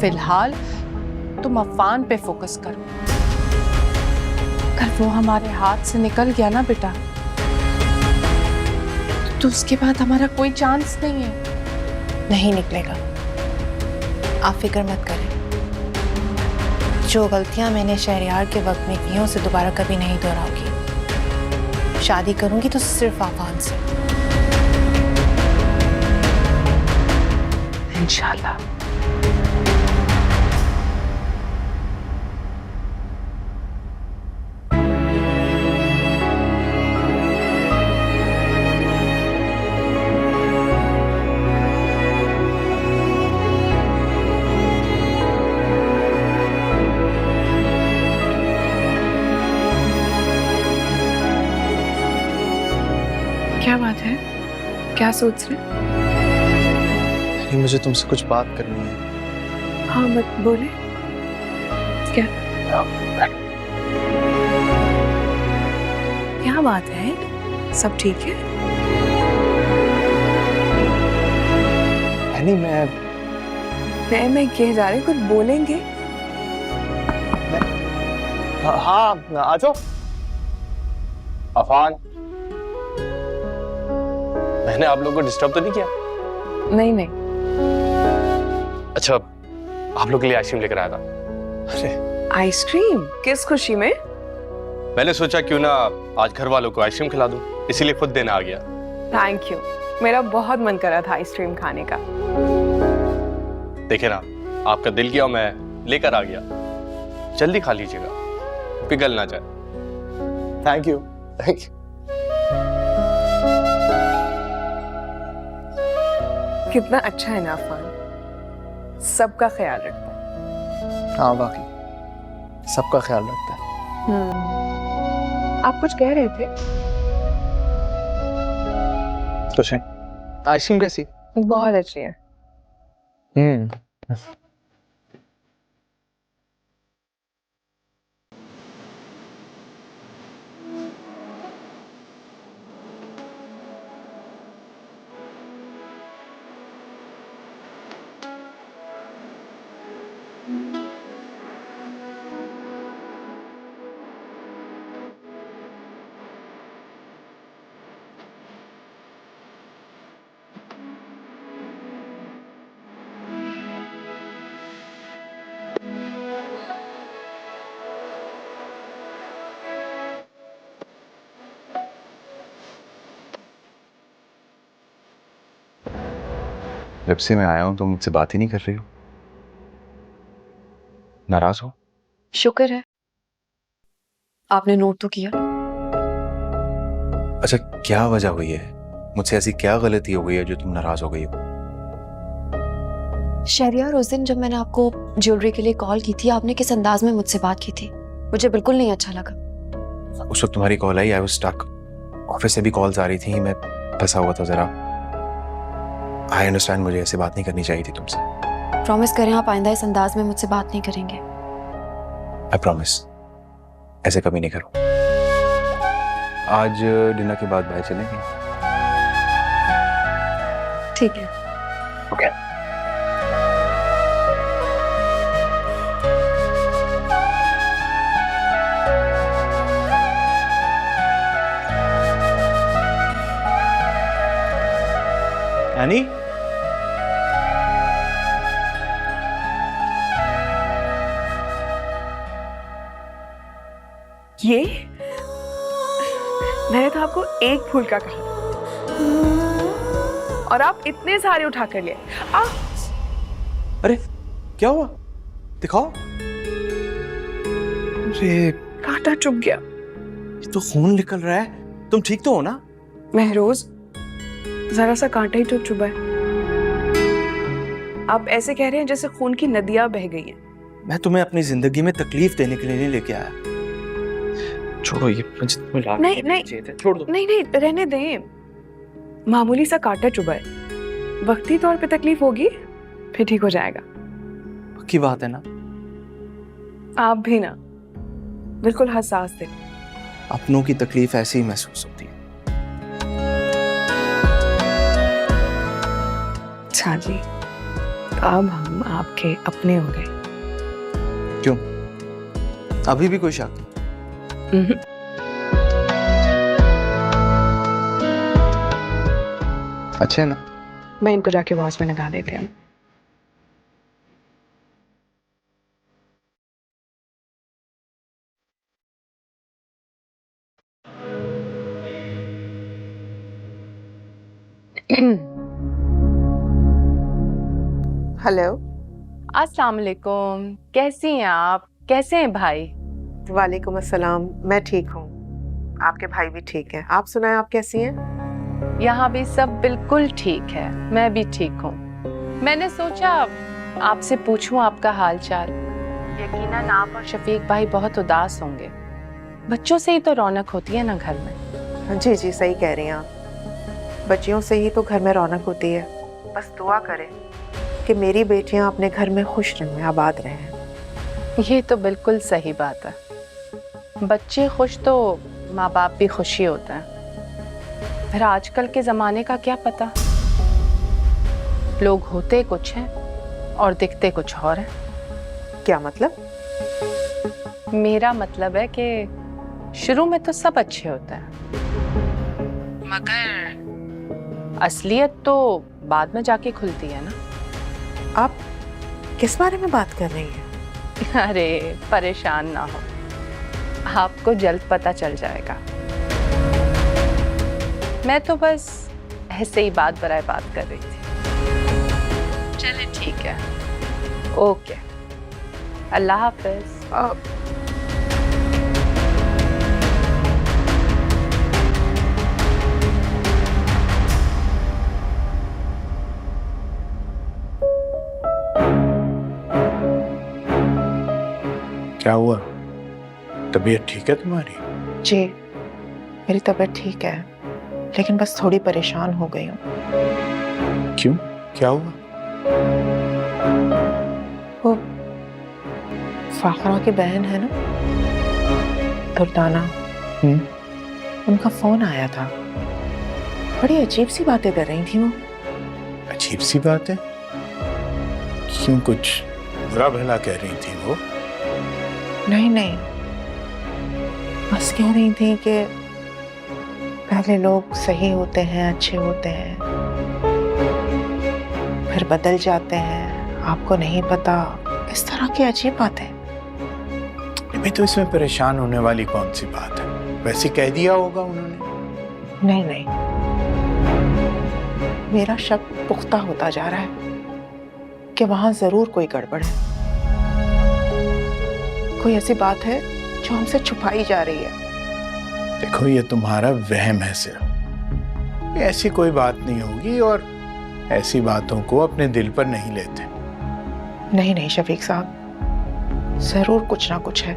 फिलहाल तुम अफान पे फोकस करो। अगर वो हमारे हाथ से निकल गया ना बेटा, तो उसके बाद हमारा कोई चांस नहीं है। नहीं निकलेगा, आप फिक्र मत करें। जो गलतियां मैंने शहरयार के वक्त में की हैं उसे दोबारा कभी नहीं दोहराऊंगी। शादी करूंगी तो सिर्फ अफान से। इंशाल्लाह। क्या बात है? क्या सोच रहे? नहीं, मुझे तुमसे कुछ बात करनी है। हाँ मत बोले। क्या क्या बात है? सब ठीक है? नहीं, मैं कह जा रहे, कुछ बोलेंगे? हाँ आ जाओ। अफान, मैंने आप लोगों को डिस्टर्ब तो नहीं किया? नहीं नहीं। अच्छा, आप लोग के लिए आइसक्रीम लेकर आया था। अरे आइसक्रीम? किस खुशी में? मैंने सोचा क्यों ना आज घर वालों को आइसक्रीम खिला दूं, इसीलिए खुद देना आ गया। थैंक यू, मेरा बहुत मन कर रहा था आइसक्रीम खाने का। देखे ना, आपका दिल किया मैं लेकर आ गया। जल्दी खा लीजिएगा, पिघल ना जाए। Thank you. Thank you. कितना अच्छा है ना अफान, सबका ख्याल रखता है। हाँ वाकई सबका ख्याल रखता है। आप कुछ कह रहे थे? कुछ नहीं। आइसक्रीम कैसी? बहुत अच्छी है। जब से मैं आया हूं तो मुझसे बात ही नहीं कर रही हो। नाराज हो? शुक्र है आपने नोट तो किया। अच्छा, क्या वजह हुई है? मुझसे ऐसी क्या गलती हो गई है जो तुम नाराज हो गई हो? शहरयार, उस दिन जब मैंने आपको ज्वेलरी के लिए कॉल की थी, आपने किस अंदाज में मुझसे बात की थी, मुझे बिल्कुल नहीं अच्छा लगा। उस वक्त तुम्हारी कॉल आई, आई वाज स्टक। ऑफिस से भी कॉल्स आ रही थी, मैं फंसा हुआ था जरा। आई अंडरस्टैंड, मुझे ऐसे बात नहीं करनी चाहिए थी तुमसे। प्रॉमिस करें आप आइंदा इस अंदाज में मुझसे बात नहीं करेंगे। आई प्रॉमिस, ऐसे कभी नहीं करूँ। आज डिनर के बाद बाहर चलेंगे? ठीक है। ओके। एनी, ये मैंने तो आपको एक फूल का कहा और आप इतने सारे उठा कर लिए। अरे क्या हुआ? दिखाओ। अरे कांटा चुभ गया। ये तो खून निकल रहा है। तुम ठीक तो हो ना? महरोज, जरा सा कांटा ही तो चुभा है। आप ऐसे कह रहे हैं जैसे खून की नदियां बह गई हैं। मैं तुम्हें अपनी जिंदगी में तकलीफ देने के लिए नहीं लेके आया। छोड़ो ये। नहीं नहीं छोड़ दो। नहीं नहीं, रहने दें। मामूली सा कांटा चुभा है, वक्ती तौर पे तकलीफ होगी, फिर ठीक हो जाएगा। पक्की बात है ना? आप भी ना, बिल्कुल हसास थे। अपनों की तकलीफ ऐसे ही महसूस होती है। अच्छा जी, अब हम आपके अपने हो गए। क्यों? अभी भी कोई शक? उहुं। अच्छे है ना? मैं इनको जाके वॉच में लगा देती हूँ। हेलो। अस्सलाम वालेकुम, कैसी हैं आप? कैसे हैं भाई? वालेकुम अस्सलाम, मैं ठीक हूँ। आपके भाई भी ठीक है। आप सुनाएं, आप कैसी हैं? यहाँ भी सब बिल्कुल ठीक है, मैं भी ठीक हूँ। मैंने सोचा आपसे पूछूं आपका हाल चाल। यकीनन आप और शफीक भाई बहुत उदास होंगे। बच्चों से ही तो रौनक होती है ना घर में। जी जी, सही कह रही हैं आप। बच्चियों से ही तो घर में रौनक होती है। बस दुआ करें कि मेरी बेटियां अपने घर में खुश रहें, आबाद रहें। ये तो बिल्कुल सही बात है। बच्चे खुश तो माँ बाप भी खुशी होता है। फिर आजकल के ज़माने का क्या पता, लोग होते कुछ हैं और दिखते कुछ और हैं। क्या मतलब? मेरा मतलब है कि शुरू में तो सब अच्छे होते हैं, मगर असलियत तो बाद में जाके खुलती है ना। आप किस बारे में बात कर रही हैं? अरे परेशान ना हो, आपको जल्द पता चल जाएगा। मैं तो बस ऐसे ही बात बराए बात कर रही थी। चलिए ठीक है, ओके, अल्लाह हाफिज। क्या हुआ? तबीयत ठीक है तुम्हारी? जी, मेरी तबीयत ठीक है, लेकिन बस थोड़ी परेशान हो गई हूँ। क्यों? क्या हुआ? वो फाखरा की बहन है ना, दुर्दाना, उनका फोन आया था। बड़ी अजीब सी बातें कर रही थी वो। अजीब सी बात है? क्यों, कुछ बुरा भला कह रही थी वो? नहीं नहीं, बस कह रही थी कि पहले लोग सही होते हैं, अच्छे होते हैं, फिर बदल जाते हैं, आपको नहीं पता। इस तरह की अजीब बातें। अभी तो इसमें परेशान होने वाली कौन सी बात है? वैसे कह दिया होगा उन्होंने। नहीं नहीं, मेरा शक पुख्ता होता जा रहा है कि वहां जरूर कोई गड़बड़ है। कोई ऐसी बात है जो हमसे छुपाई जा रही है। देखो, ये तुम्हारा वहम है सिर्फ। ये ऐसी कोई बात नहीं होगी, और ऐसी बातों को अपने दिल पर नहीं लेते। नहीं नहीं शफीक साहब, जरूर कुछ ना कुछ है।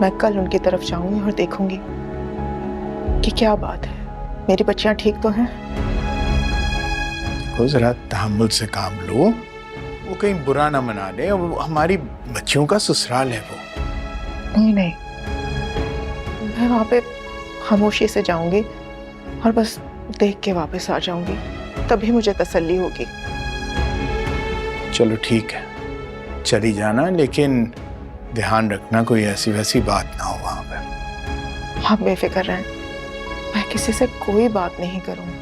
मैं कल उनकी तरफ जाऊंगी और देखूंगी कि क्या बात है। मेरी बच्चियां ठीक तो हैं? देखो, जरा तहम्मुल से काम लो। वो कहीं बुरा ना मना ले, वो हमारी बच्चियों का ससुराल है वो। नहीं नहीं, मैं वहां पे खामोशी से जाऊंगी और बस देख के वापस आ जाऊंगी, तभी मुझे तसल्ली होगी। चलो ठीक है, चली जाना, लेकिन ध्यान रखना कोई ऐसी वैसी बात ना हो वहां पे। आप बेफिक्र रहें, मैं किसी से कोई बात नहीं करूंगी,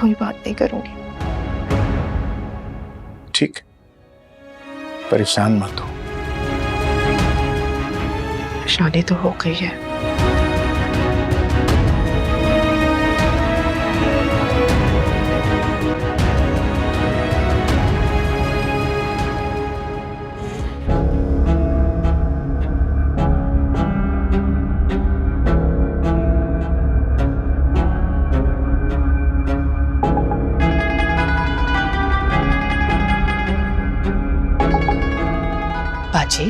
कोई बात नहीं करूंगी। ठीक, परेशान मत हो। शादी तो हो गई है। बाजी,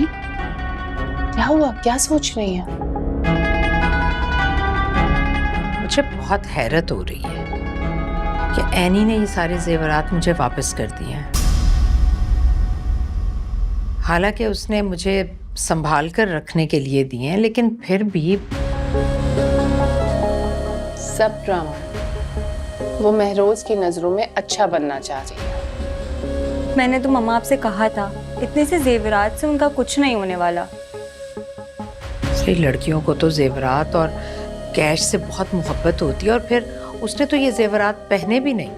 क्या हुआ? क्या सोच रही हैं? मुझे बहुत हैरत हो रही है कि एनी ने ये सारे जेवरात मुझे वापस कर दिए हैं। हालांकि उसने मुझे संभाल कर रखने के लिए दिए हैं, लेकिन फिर भी सब ड्रामा। वो महरोज की नजरों में अच्छा बनना चाह रही है। मैंने तो मम्मा आपसे कहा था, इतने से जेवरात से उनका कुछ नहीं होने वाला। सही लड़कियों को तो जेवरात और कैश से बहुत मोहब्बत होती है, और फिर उसने तो ये जेवरात पहने भी नहीं।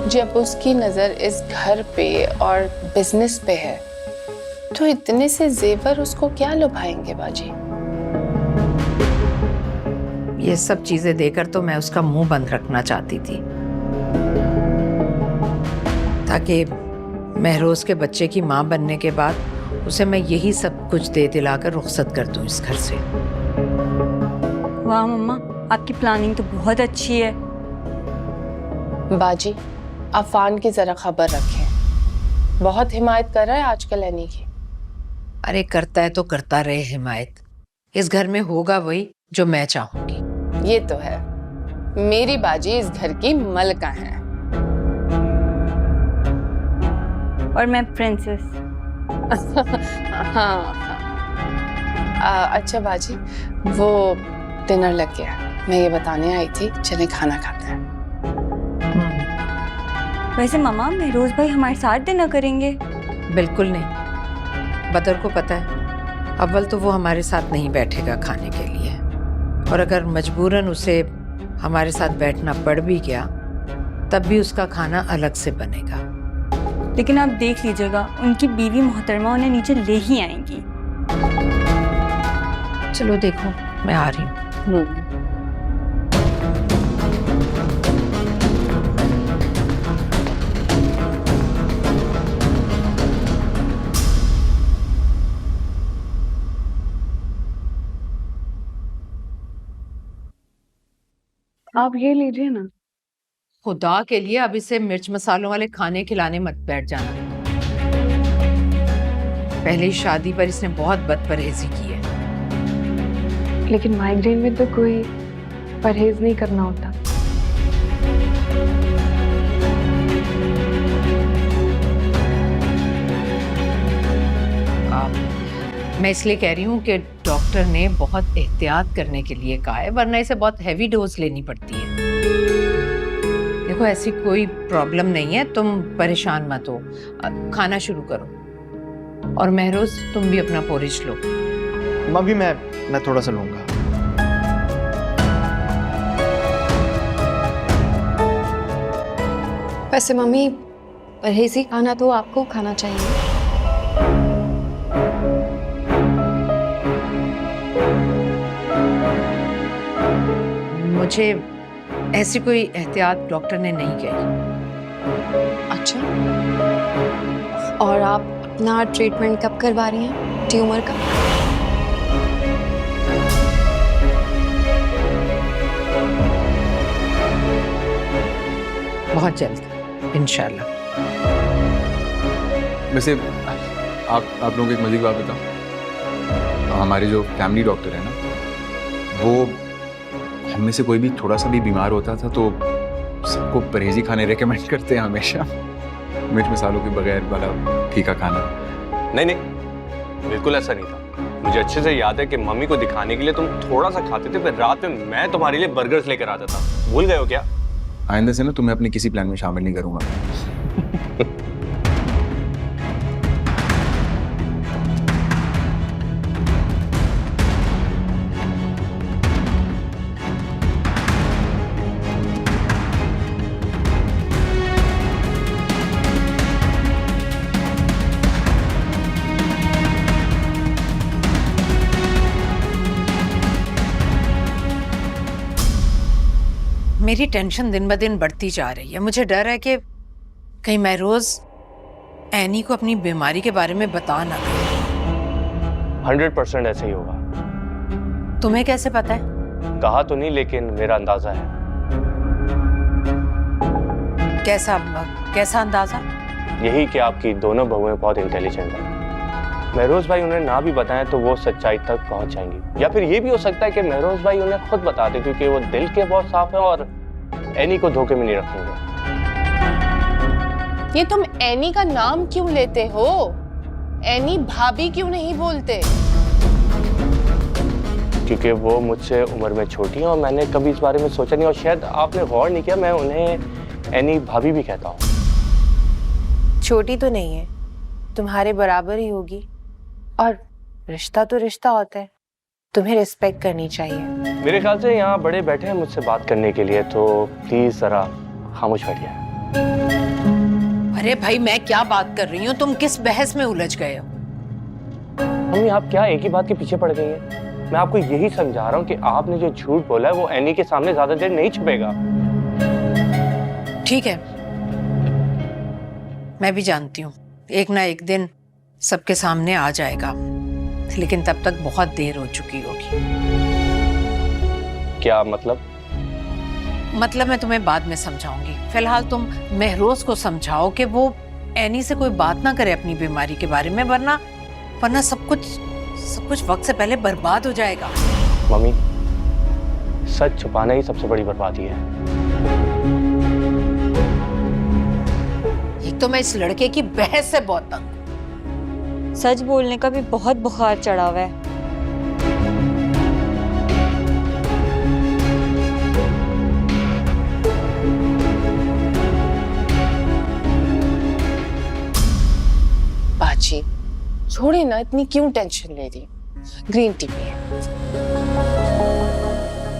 जब उसकी नजर इस घर पे और बिजनेस पे है तो इतने से जेवर उसको क्या लुभाएंगे बाजी? ये सब चीजें देकर तो मैं उसका मुंह बंद रखना चाहती थी, ताकि महरोज के बच्चे की मां बनने के बाद उसे मैं यही सब कुछ दे दिलाकर रुखसत कर दूं इस घर से। वाह मम्मा, आपकी प्लानिंग तो बहुत अच्छी है। बाजी, अफान की जरा खबर रखें, बहुत हिमायत कर रहा है आजकल एनी की। अरे करता है तो करता रहे हिमायत, इस घर में होगा वही जो मैं चाहूंगी। ये तो है, मेरी बाजी इस घर की मलका है। और मैं प्रिंसेस। हाँ। अच्छा बाजी, वो डिनर लग गया, मैं ये बताने आई थी, चले खाना खाते हैं। वैसे मम्मा, महरोज भाई हमारे साथ डिनर करेंगे? बिल्कुल नहीं, बदर को पता है अव्वल तो वो हमारे साथ नहीं बैठेगा खाने के लिए, और अगर मजबूरन उसे हमारे साथ बैठना पड़ भी गया तब भी उसका खाना अलग से बनेगा। लेकिन आप देख लीजिएगा, उनकी बीवी मोहतरमा उन्हें नीचे ले ही आएंगी। चलो देखो, मैं आ रही हूँ। आप ये लीजिए ना। खुदा के लिए अब इसे मिर्च मसालों वाले खाने खिलाने मत बैठ जाना। पहले ही शादी पर इसने बहुत बदपरहेजी की है। लेकिन माइग्रेन में तो कोई परहेज नहीं करना होता। मैं इसलिए कह रही हूँ कि डॉक्टर ने बहुत एहतियात करने के लिए कहा है, वरना इसे बहुत हैवी डोज लेनी पड़ती है। देखो ऐसी कोई प्रॉब्लम नहीं है, तुम परेशान मत हो। खाना शुरू करो, और महरोज तुम भी अपना पोरिज लो। मम्मी मैं थोड़ा सा लूंगा। वैसे मम्मी, परहेजी खाना तो आपको खाना चाहिए। मुझे ऐसी कोई एहतियात डॉक्टर ने नहीं कही। अच्छा, और आप अपना ट्रीटमेंट कब करवा रही हैं, ट्यूमर का? बहुत जल्द इंशाल्लाह। वैसे आप लोगों को एक मज़े की बात बताओ, हमारे जो फैमिली डॉक्टर है ना, वो हम में से कोई भी थोड़ा सा भी बीमार होता था तो सबको परहेजी खाने रेकमेंड करते हैं हमेशा, मिर्च मसालों के बगैर वाला फीका खाना। नहीं नहीं, बिल्कुल ऐसा नहीं था। मुझे अच्छे से याद है कि मम्मी को दिखाने के लिए तुम थोड़ा सा खाते थे, फिर रात में मैं तुम्हारे लिए बर्गर्स लेकर आता था। भूल गए हो क्या? आइंदा से ना तुम्हें अपने किसी प्लान में शामिल नहीं करूंगा। मेरी टेंशन दिन ब दिन बढ़ती जा रही है। मुझे डर है कि कहीं महरोज एनी को अपनी बीमारी के बारे में बता ना दे। 100% ऐसे ही होगा। तुम्हें कैसे पता है? कहा तो नहीं, लेकिन मेरा अंदाजा है। कैसा अंदाजा? यही कि आपकी दोनों बहुएं बहुत इंटेलिजेंट हैं। महरोज भाई उन्हें ना भी बताएं तो वो सच्चाई तक पहुंच जाएंगी, या फिर ये भी हो सकता है कि महरोज भाई उन्हें खुद बता दें, क्योंकि वो दिल के बहुत साफ हैं और एनी को धोखे में नहीं रखेंगे। ये तुम एनी का नाम क्यों लेते हो? एनी भाभी क्यों नहीं बोलते? क्योंकि वो मुझसे उम्र में छोटी हैं और मैंने कभी इस बारे में सोचा नहीं, और शायद आपने गौर नहीं किया, मैं उन्हें एनी भाभी भी कहता हूँ। छोटी तो नहीं है, तुम्हारे बराबर ही होगी। और रिश्ता तो रिश्ता होता है, तुम्हें रिस्पेक्ट करनी चाहिए। मेरे ख्याल से यहाँ बड़े बैठे हैं मुझसे बात करने के लिए, तो प्लीज जरा खामोश बैठिए। अरे भाई, मैं क्या बात कर रही हूँ, तुम किस बहस में उलझ गए हो? मम्मी आप क्या एक ही बात के पीछे पड़ गई हैं? मैं आपको यही समझा रहा हूँ कि आपने जो झूठ बोला है वो एनी के सामने ज्यादा देर नहीं छुपेगा। ठीक है, मैं भी जानती हूँ एक ना एक दिन सबके सामने आ जाएगा, लेकिन तब तक बहुत देर हो चुकी होगी। क्या मतलब? मतलब मैं तुम्हें बाद में समझाऊंगी। फिलहाल तुम महरोज को समझाओ कि वो एनी से कोई बात ना करे अपनी बीमारी के बारे में, वरना सब कुछ वक्त से पहले बर्बाद हो जाएगा। मम्मी, सच छुपाना ही सबसे बड़ी बर्बादी है। एक तो मैं इस लड़के की बहस से बहुत तंग। सच बोलने का भी बहुत बुखार चढ़ा हुआ है। बाजी छोड़े ना, इतनी क्यों टेंशन ले रही? ग्रीन टी पिए।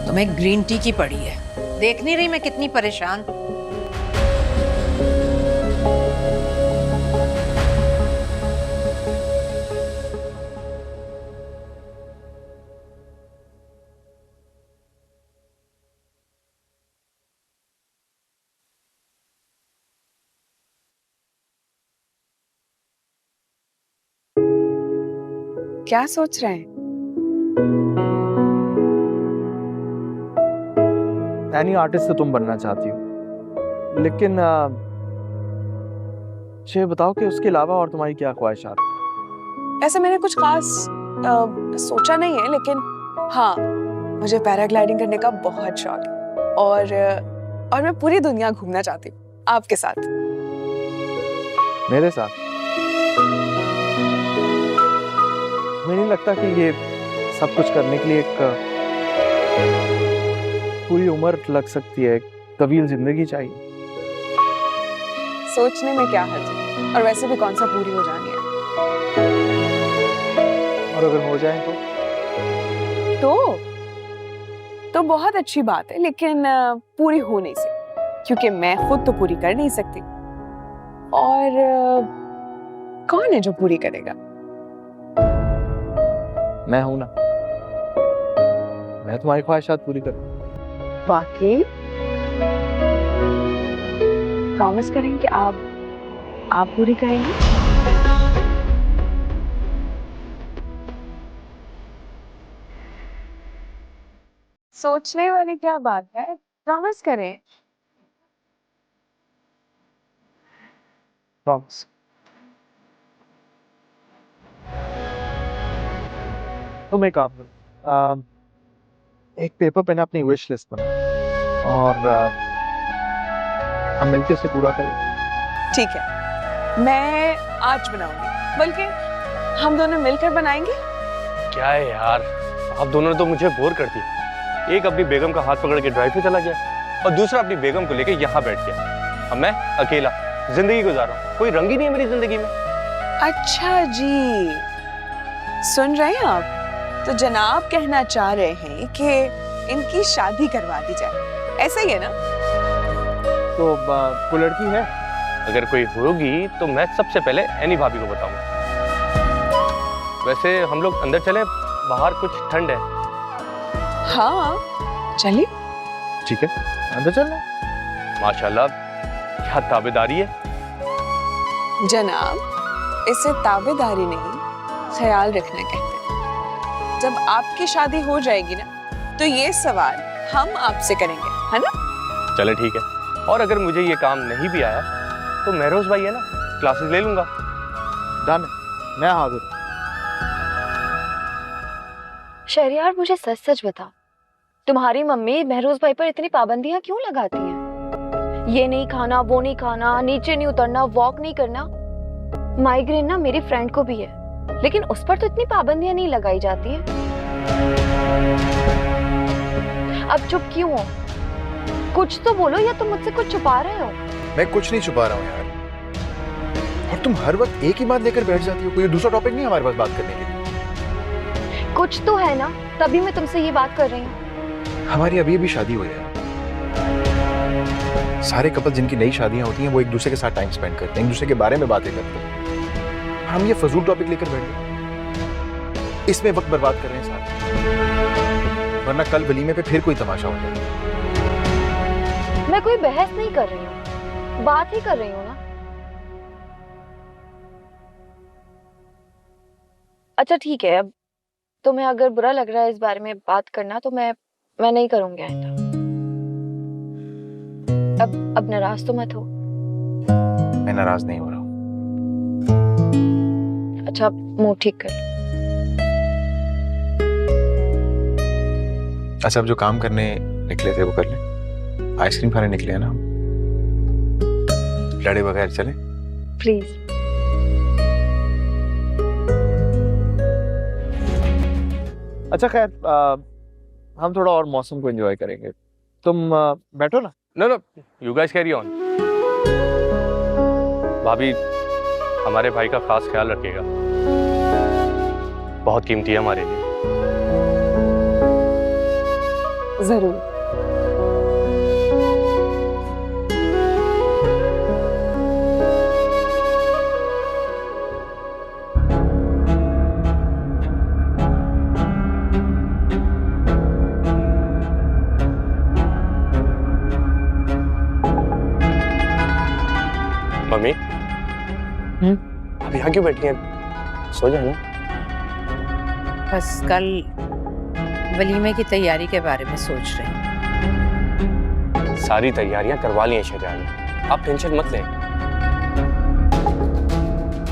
तुम्हें ग्रीन टी की पड़ी है, देख नहीं रही मैं कितनी परेशान? क्या सोच रहे हैं? एनी आर्टिस्ट तो तुम बनना चाहती हो, लेकिन मुझे बताओ कि उसके अलावा और तुम्हारी क्या ख्वाहिशात हैं? ऐसे मैंने कुछ खास सोचा नहीं है, लेकिन हाँ, मुझे पैराग्लाइडिंग करने का बहुत शौक है और मैं पूरी दुनिया घूमना चाहती हूँ आपके साथ। मेरे साथ? मुझे नहीं लगता कि ये सब कुछ करने के लिए एक पूरी उम्र लग सकती है, एक तवील जिंदगी चाहिए। सोचने में क्या हर्ज है, और वैसे भी कौन सा पूरी हो जानी है। और अगर हो जाए तो बहुत अच्छी बात है, लेकिन पूरी हो नहीं सकती, क्योंकि मैं खुद तो पूरी कर नहीं सकती। और कौन है जो पूरी करेगा? मैं हूं ना, मैं तुम्हारी ख्वाहिशात पूरी करूं। वाकई? प्रॉमिस करेंगे कि आप पूरी करेंगे? सोचने वाली क्या बात है, प्रॉमिस करें। प्रॉमिस। तुम एक काम करो, एक पेपर पे ना अपनी विश लिस्ट बना और हम मिलकर उसे पूरा करें। ठीक है, मैं आज बनाऊंगी, बल्कि हम दोनों मिलकर बनाएंगे। क्या है यार, आप दोनों ने तो मुझे बोर कर दिया। एक अपनी बेगम का हाथ पकड़ के ड्राइव पे चला गया और दूसरा अपनी बेगम को लेके यहाँ बैठ गया। अब मैं अकेला जिंदगी गुजार रहा हूँ, कोई रंग ही नहीं है मेरी जिंदगी में। अच्छा जी, सुन रहे हैं आप? तो जनाब कहना चाह रहे हैं कि इनकी शादी करवा दी जाए, ऐसा ही है ना? तो कोई लड़की है? अगर कोई होगी तो मैं सबसे पहले एनी भाभी को बताऊंगा। वैसे हम लोग अंदर चलें, बाहर कुछ ठंड है। हाँ चलिए। ठीक है, अंदर चलना। माशाल्लाह, क्या ताबेदारी है। जनाब, इसे ताबेदारी नहीं, ख्याल रखना कहते हैं। जब आपकी शादी हो जाएगी ना, तो ये सवाल हम आपसे करेंगे, है ना? चले ठीक है। और अगर मुझे ये काम नहीं भी आया तो महरोज भाई है ना, क्लासेस ले लूंगा। डन, मैं हाजिर। शहरयार, मुझे सच सच बता, तुम्हारी मम्मी महरोज भाई पर इतनी पाबंदियां क्यों लगाती हैं? ये नहीं खाना, वो नहीं खाना, नीचे नहीं उतरना, वॉक नहीं करना। माइग्रेन ना मेरी फ्रेंड को भी है, लेकिन उस पर तो इतनी पाबंदियां नहीं लगाई जाती है। अब चुप क्यों हो? कुछ तो बोलो, या तुम मुझसे कुछ छुपा रहे हो? मैं कुछ नहीं छुपा रहा हूँ यार। और तुम हर वक्त एक ही बात लेकर बैठ जाती हो, कोई दूसरा टॉपिक नहीं है हमारे पास बात करने के लिए? कुछ तो है ना, तभी मैं तुमसे ये बात कर रही हूँ। हमारी अभी अभी शादी हुई है। सारे कपल जिनकी नई शादियां होती हैं वो एक दूसरे के साथ टाइम स्पेंड करते हैं, एक दूसरे के बारे में बातें करते हैं। हम ये फजूल टॉपिक लेकर बैठ गए, इसमें वक्त बर्बाद कर रहे हैं साथ, वरना कल वलीमे पे फिर कोई तमाशा हो जाएगा। मैं कोई बहस नहीं कर रही हूँ, बात ही कर रही हूँ ना। अच्छा ठीक है, अब तुम्हें अगर बुरा लग रहा है इस बारे में बात करना तो मैं नहीं करूंगी आइंदा। अब नाराज तो मत हो। मैं नाराज नहीं हो रहा हूँ। अच्छा मुंह ठीक कर। अच्छा, अब जो काम करने निकले थे वो कर लें। आइसक्रीम खाने निकले हैं ना हम, लड़े बगैर चलें? प्लीज। अच्छा खैर, हम थोड़ा और मौसम को एंजॉय करेंगे। तुम बैठो ना। No no, you guys carry on. भाभी हमारे भाई का खास ख्याल रखिएगा, बहुत कीमती है हमारे लिए। जरूर। मम्मी, अभी यहाँ क्यों बैठी हैं? सो जाए ना। बस कल वलीमे की तैयारी के बारे में सोच रही हूँ। सारी तैयारियां करवा ली हैं शहजाद ने, आप टेंशन मत लें।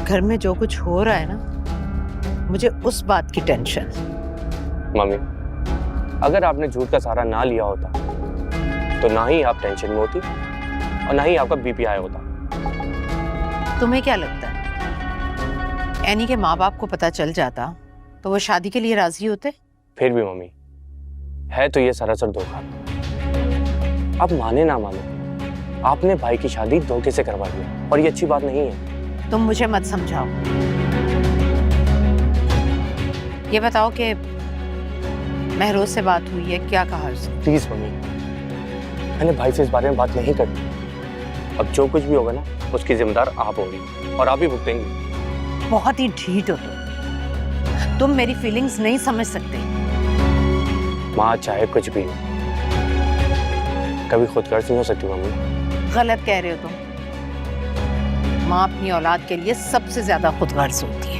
घर में जो कुछ हो रहा है ना, मुझे उस बात की टेंशन। मम्मी, अगर आपने झूठ का सहारा ना लिया होता तो ना ही आप टेंशन में होती और ना ही आपका बीपी आया होता। तुम्हें क्या लगता है एनी के माँ बाप को पता चल जाता तो वो शादी के लिए राजी होते? फिर भी मम्मी, है तो ये सरासर धोखा। अब माने ना माने, आपने भाई की शादी धोखे से करवा दी और ये अच्छी बात नहीं है। तुम मुझे मत समझाओ। ये बताओ कि महरोज से बात हुई है, क्या कहा उसने? प्लीज मम्मी, मैंने भाई से इस बारे में बात नहीं करनी। अब जो कुछ भी होगा ना, उसकी जिम्मेदार आप होंगी और आप ही भुगतेंगी। बहुत ही ढीठ हो तुम मेरी फीलिंग्स नहीं समझ सकते। माँ चाहे कुछ भी हो, कभी खुदगर्ज नहीं हो सकती मम्मी। गलत कह रहे हो तुम। माँ अपनी औलाद के लिए सबसे ज्यादा खुदगर्ज होती है।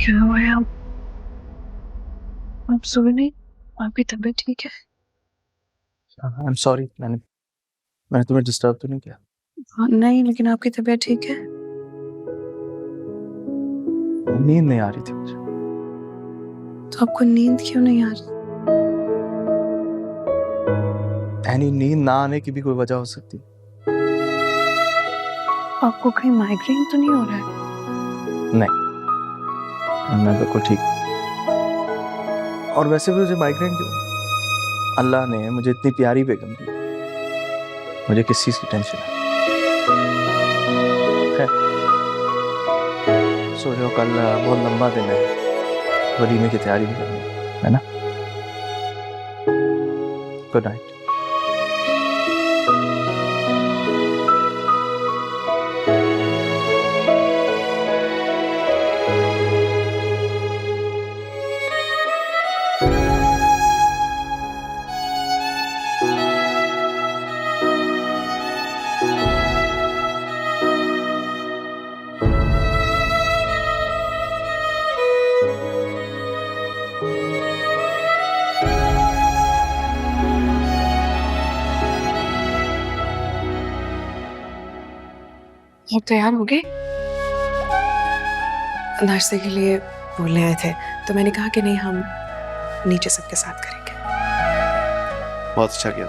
क्या हुआ है? आप सोए नहीं? आपकी तबीयत ठीक है? आई एम सॉरी, मैंने तुम्हें डिस्टर्ब तो नहीं किया? हाँ, नहीं, लेकिन आपकी तबीयत ठीक है? नींद नहीं आ रही थी मुझे। तो आपको नींद क्यों नहीं आ रही? एनी, नींद ना आने की भी कोई वजह हो सकती? आपको कहीं माइग्रेन तो नहीं हो रहा है? नहीं, मैं बिल्कुल ठीक। और वैसे भी मुझे माइग्रेन क्यों? अल्लाह ने मुझे इतनी प्यारी बेगम दी, मुझे किस चीज की टेंशन है? खैर, सो जाओ, कल बहुत लंबा दिन है, वलीमे की तैयारी भी करनी है ना। Good night. आप तैयार हो गए? नाश्ते के लिए बोलने आए थे तो मैंने कहा कि नहीं, हम नीचे सबके साथ करेंगे। बहुत अच्छा किया।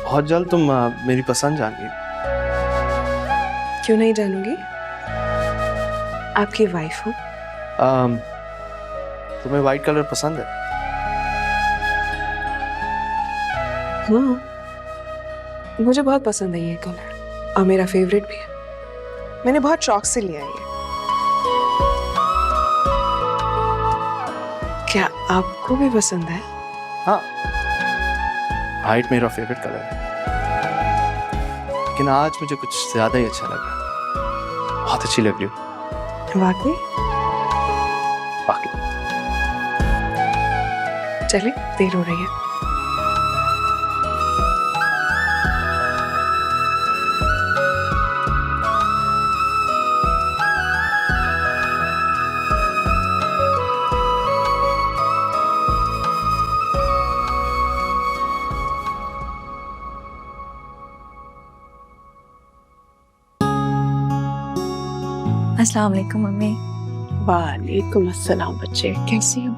बहुत जल्द तुम मेरी पसंद जान गई। क्यों नहीं जानूंगी? आपकी वाइफ हूँ। तुम्हें वाइट कलर पसंद है? हाँ, मुझे बहुत पसंद है ये कलर और मेरा फेवरेट भी है। मैंने बहुत शौक से लिया है ये। क्या आपको भी पसंद है? हाँ, वाइट मेरा फेवरेट कलर है, लेकिन आज मुझे कुछ ज्यादा ही अच्छा लगा। बहुत अच्छी लग रही हो। वाकई? वाकई। चलिए, देर हो रही है। अस्सलाम वालेकुम मम्मी। वालेकुम अस्सलाम बच्चे, कैसी हो?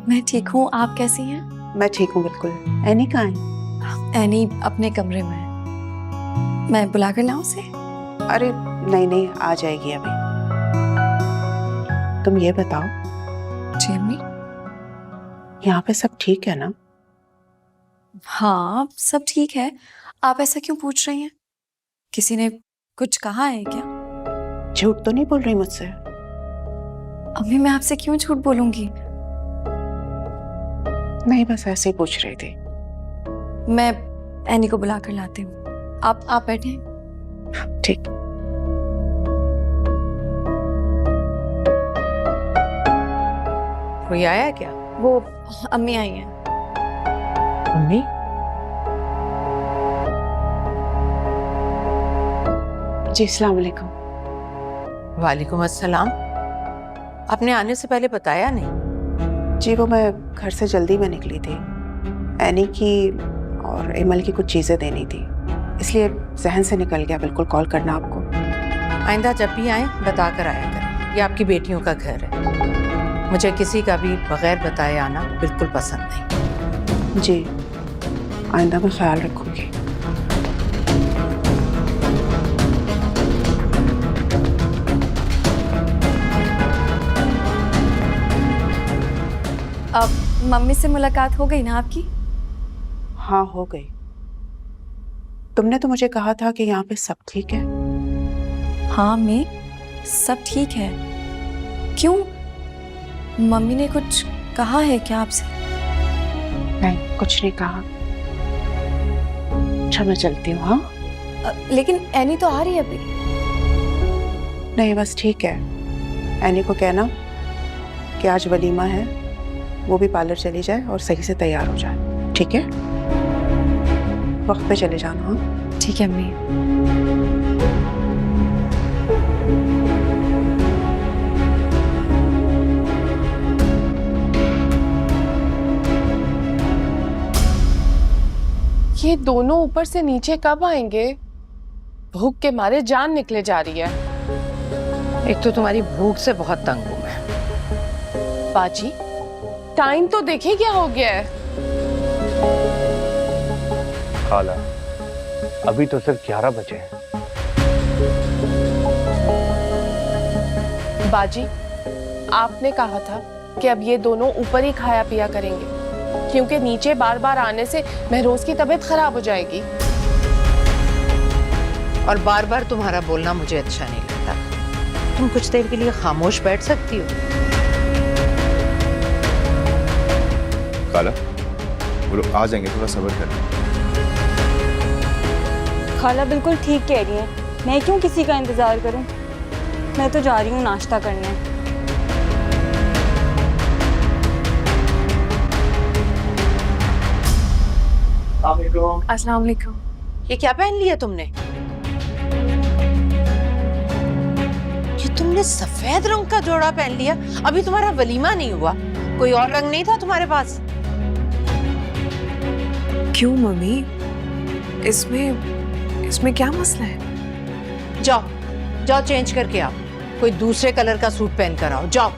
मैं ठीक हूँ, आप कैसी हैं? मैं ठीक हूँ बिल्कुल। एनी कहाँ है? एनी अपने कमरे में है। मैं बुला कर लाऊं उसे? अरे नहीं नहीं, आ जाएगी अभी। तुम ये बताओ, जी अम्मी। यहाँ पे सब ठीक है ना? हाँ, सब ठीक है। आप ऐसा क्यों पूछ रही हैं? किसी ने कुछ कहा है क्या? झूठ तो नहीं बोल रही मुझसे? अम्मी, मैं आपसे क्यों झूठ बोलूंगी? नहीं, बस ऐसे ही पूछ रही थी। मैं एनी को बुला कर लाती हूँ। आप बैठे। ठीक। कोई आया क्या? वो अम्मी आई हैं। मम्मी? जी अस्सलाम वालेकुम। वालेकुम अस्सलाम। आपने आने से पहले बताया नहीं? जी वो मैं घर से जल्दी में निकली थी। एनी की और इमल की कुछ चीज़ें देनी थी, इसलिए जहन से निकल गया बिल्कुल कॉल करना आपको। आइंदा जब भी आए बता कर आया करें। ये आपकी बेटियों का घर है। मुझे किसी का भी बगैर बताए आना बिल्कुल पसंद नहीं। जी, आइंदा मैं ख्याल रखूंगी। अब मम्मी से मुलाकात हो गई ना आपकी? हाँ, हो गई। तुमने तो मुझे कहा था कि यहाँ पे सब ठीक है। हाँ अम्मी, सब ठीक है। क्यों, मम्मी ने कुछ कहा है क्या आपसे? नहीं, कुछ नहीं कहा। अच्छा, मैं चलती हूँ। हाँ, लेकिन एनी तो आ रही है अभी। नहीं बस ठीक है। एनी को कहना कि आज वलीमा है, वो भी पार्लर चली जाए और सही से तैयार हो जाए। ठीक है? वक्त पे चले जाना। हाँ ठीक है अम्मी। ये दोनों ऊपर से नीचे कब आएंगे? भूख के मारे जान निकले जा रही है। एक तो तुम्हारी भूख से बहुत तंग हूं मैं। बाजी, टाइम तो देखिए क्या हो गया है। खाला, अभी तो सिर्फ 11 बजे हैं। बाजी, आपने कहा था कि अब ये दोनों ऊपर ही खाया पिया करेंगे, क्योंकि नीचे बार बार आने से महरोज की तबीयत खराब हो जाएगी। और बार बार तुम्हारा बोलना मुझे अच्छा नहीं लगता। तुम कुछ देर के लिए खामोश बैठ सकती हो? खाला वो लोग आ जाएंगे, थोड़ा सब्र करें। खाला बिल्कुल ठीक कह रही है, मैं क्यों किसी का इंतजार करूं? मैं तो जा रही हूँ नाश्ता करने। अस्सलाम वालेकुम। ये क्या पहन लिया तुमने? ये तुमने सफेद रंग का जोड़ा पहन लिया? अभी तुम्हारा वलीमा नहीं हुआ, कोई और रंग नहीं था तुम्हारे पास? क्यों मम्मी, इसमें क्या मसला है? जाओ जाओ चेंज करके आओ, कोई दूसरे कलर का सूट पहन कर आओ, जाओ।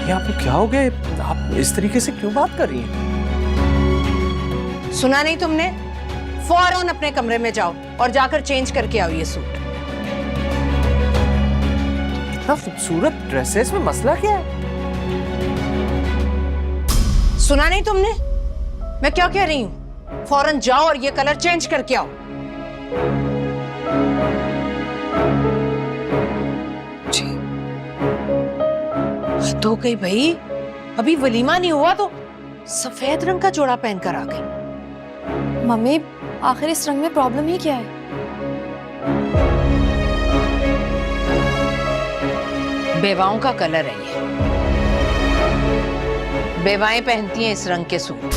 ये आपको क्या हो गया? आप इस तरीके से क्यों बात कर रही हैं? सुना नहीं तुमने? फौरन अपने कमरे में जाओ और जाकर चेंज करके आओ ये सूट। इतना खूबसूरत ड्रेसेस में मसला क्या है? सुना नहीं तुमने? मैं क्या कह रही हूँ? फौरन जाओ और ये कलर चेंज करके आओ। जी। तो गई भाई, अभी वलीमा नहीं हुआ तो सफेद रंग का जोड़ा पहनकर आ गई। मम्मी, आखिर इस रंग में प्रॉब्लम ही क्या है? बेवाओं का कलर है ये, बेवाएं पहनती हैं इस रंग के सूट।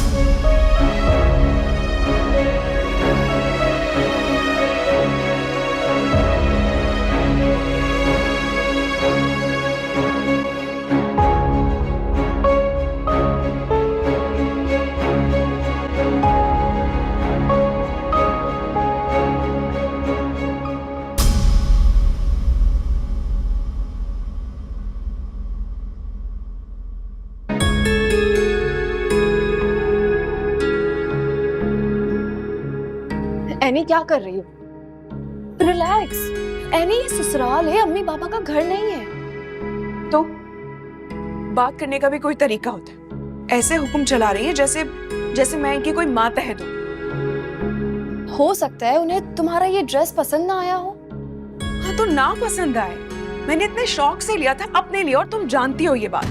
एनी क्या कर रही हो? रिलैक्स। एनी ये ससुराल है, अम्मी पापा का घर नहीं है। तो बात करने का भी कोई तरीका होता है। ऐसे हुक्म चला रही है जैसे मैं इनकी कोई माँ तहत हूँ। हो सकता है उन्हें तुम्हारा ये ड्रेस पसंद ना आया हो। हाँ तो ना पसंद आए, मैंने इतने शौक से लिया था अपने लिए, और तुम जानती हो ये बात।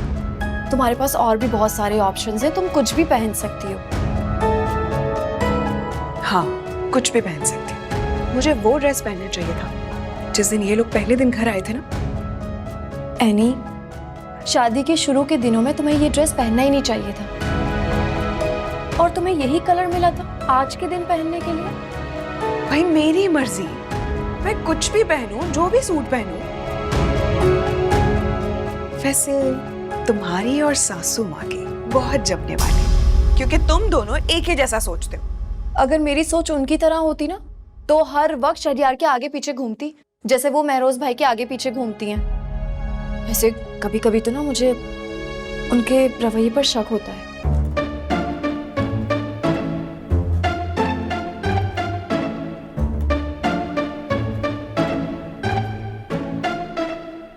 तुम्हारे पास और भी बहुत सारे ऑप्शंस हैं, तुम कुछ भी पहन सकती हो। हाँ, कुछ भी पहन सकती हूँ। मुझे वो ड्रेस पहनना चाहिए था जिस दिन ये लोग पहले दिन घर आए थे ना। एनी, शादी के शुरू के दिनों में तुम्हें ये ड्रेस पहनना ही नहीं चाहिए था, और तुम्हें यही कलर मिला था आज के दिन पहनने के लिए। भाई मेरी मर्जी, मैं कुछ भी पहनूं, जो भी सूट पहनूं। वैसे तुम्हारी और सासू माँ की बहुत जमने वाली, क्योंकि तुम दोनों एक ही जैसा सोचते हो। अगर मेरी सोच उनकी तरह होती ना, तो हर वक्त शहरयार के आगे पीछे घूमती, जैसे वो महरोज भाई के आगे पीछे घूमती हैं। वैसे कभी कभी तो ना मुझे उनके रवैये पर शक होता है।